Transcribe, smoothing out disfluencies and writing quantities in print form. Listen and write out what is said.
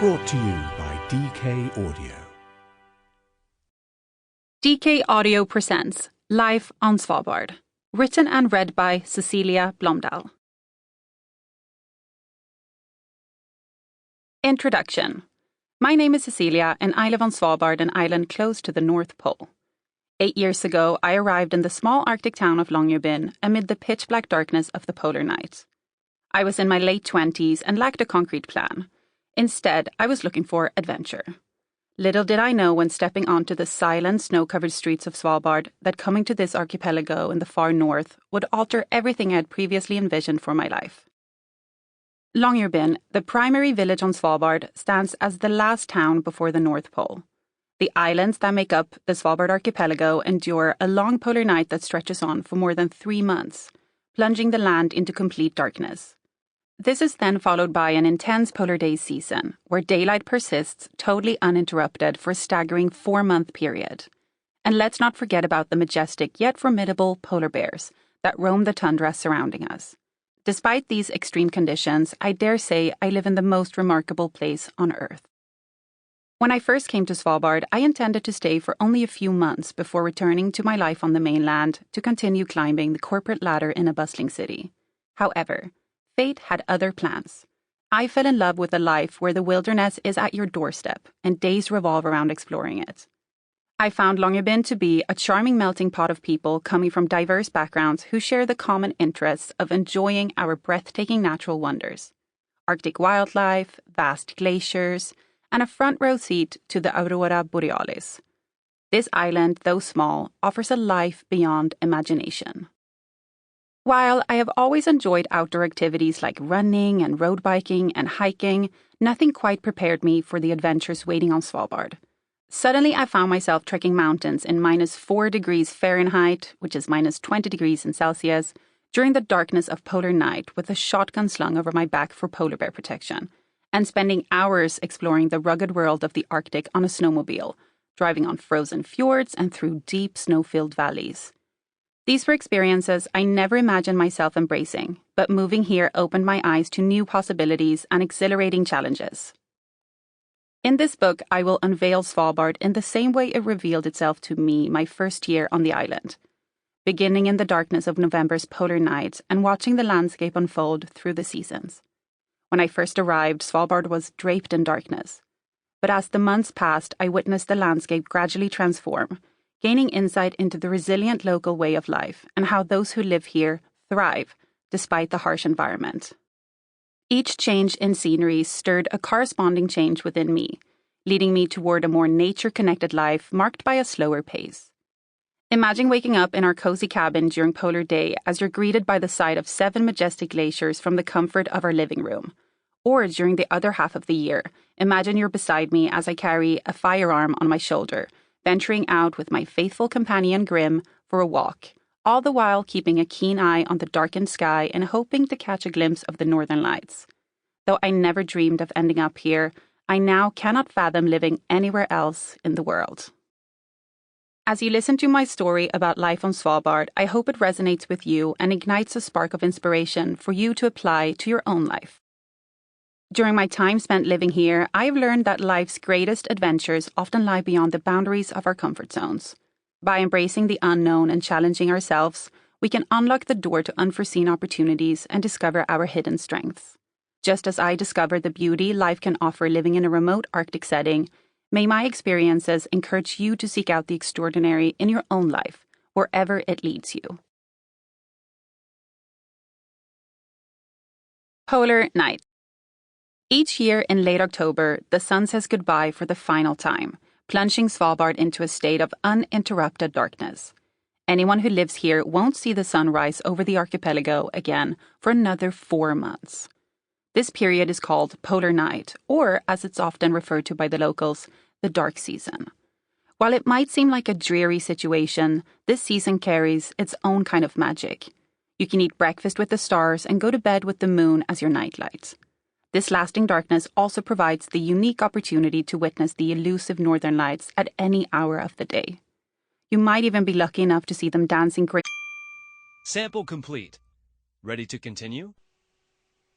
Brought to you by DK Audio. DK Audio presents Life on Svalbard, written and read by Cecilia Blomdahl. Introduction. My name is Cecilia and I live on Svalbard, an island close to the North Pole. 8 years ago, I arrived in the small Arctic town of Longyearbyen amid the pitch-black darkness of the polar night. I was in my late 20s and lacked a concrete plan. Instead, I was looking for adventure. Little did I know when stepping onto the silent, snow-covered streets of Svalbard that coming to this archipelago in the far north would alter everything I had previously envisioned for my life. Longyearbyen, the primary village on Svalbard, stands as the last town before the North Pole. The islands that make up the Svalbard archipelago endure a long polar night that stretches on for more than 3 months, plunging the land into complete darkness. This is then followed by an intense polar days season, where daylight persists totally uninterrupted for a staggering 4-month period. And let's not forget about the majestic yet formidable polar bears that roam the tundra surrounding us. Despite these extreme conditions, I dare say I live in the most remarkable place on Earth. When I first came to Svalbard, I intended to stay for only a few months before returning to my life on the mainland to continue climbing the corporate ladder in a bustling city. However, fate had other plans. I fell in love with a life where the wilderness is at your doorstep and days revolve around exploring it. I found Longyearbyen to be a charming melting pot of people coming from diverse backgrounds who share the common interests of enjoying our breathtaking natural wonders. Arctic wildlife, vast glaciers, and a front row seat to the aurora borealis. This island, though small, offers a life beyond imagination. While I have always enjoyed outdoor activities like running and road biking and hiking, nothing quite prepared me for the adventures waiting on Svalbard. Suddenly, I found myself trekking mountains in -4 degrees Fahrenheit, which is -20 degrees in Celsius, during the darkness of polar night with a shotgun slung over my back for polar bear protection, and spending hours exploring the rugged world of the Arctic on a snowmobile, driving on frozen fjords and through deep snow-filled valleys. These were experiences I never imagined myself embracing, but moving here opened my eyes to new possibilities and exhilarating challenges. In this book, I will unveil Svalbard in the same way it revealed itself to me my first year on the island, beginning in the darkness of November's polar night and watching the landscape unfold through the seasons. When I first arrived, Svalbard was draped in darkness. But as the months passed, I witnessed the landscape gradually transform, gaining insight into the resilient local way of life and how those who live here thrive despite the harsh environment. Each change in scenery stirred a corresponding change within me, leading me toward a more nature-connected life marked by a slower pace. Imagine waking up in our cozy cabin during polar day as you're greeted by the sight of 7 majestic glaciers from the comfort of our living room. Or during the other half of the year, imagine you're beside me as I carry a firearm on my shoulder, venturing out with my faithful companion Grim for a walk, all the while keeping a keen eye on the darkened sky and hoping to catch a glimpse of the northern lights. Though I never dreamed of ending up here, I now cannot fathom living anywhere else in the world. As you listen to my story about life on Svalbard, I hope it resonates with you and ignites a spark of inspiration for you to apply to your own life. During my time spent living here, I've learned that life's greatest adventures often lie beyond the boundaries of our comfort zones. By embracing the unknown and challenging ourselves, we can unlock the door to unforeseen opportunities and discover our hidden strengths. Just as I discovered the beauty life can offer living in a remote Arctic setting, may my experiences encourage you to seek out the extraordinary in your own life, wherever it leads you. Polar night. Each year in late October, the sun says goodbye for the final time, plunging Svalbard into a state of uninterrupted darkness. Anyone who lives here won't see the sun rise over the archipelago again for another 4 months. This period is called polar night, or, as it's often referred to by the locals, the dark season. While it might seem like a dreary situation, this season carries its own kind of magic. You can eat breakfast with the stars and go to bed with the moon as your nightlight. This lasting darkness also provides the unique opportunity to witness the elusive northern lights at any hour of the day. You might even be lucky enough to see them dancing. Sample complete. Ready to continue?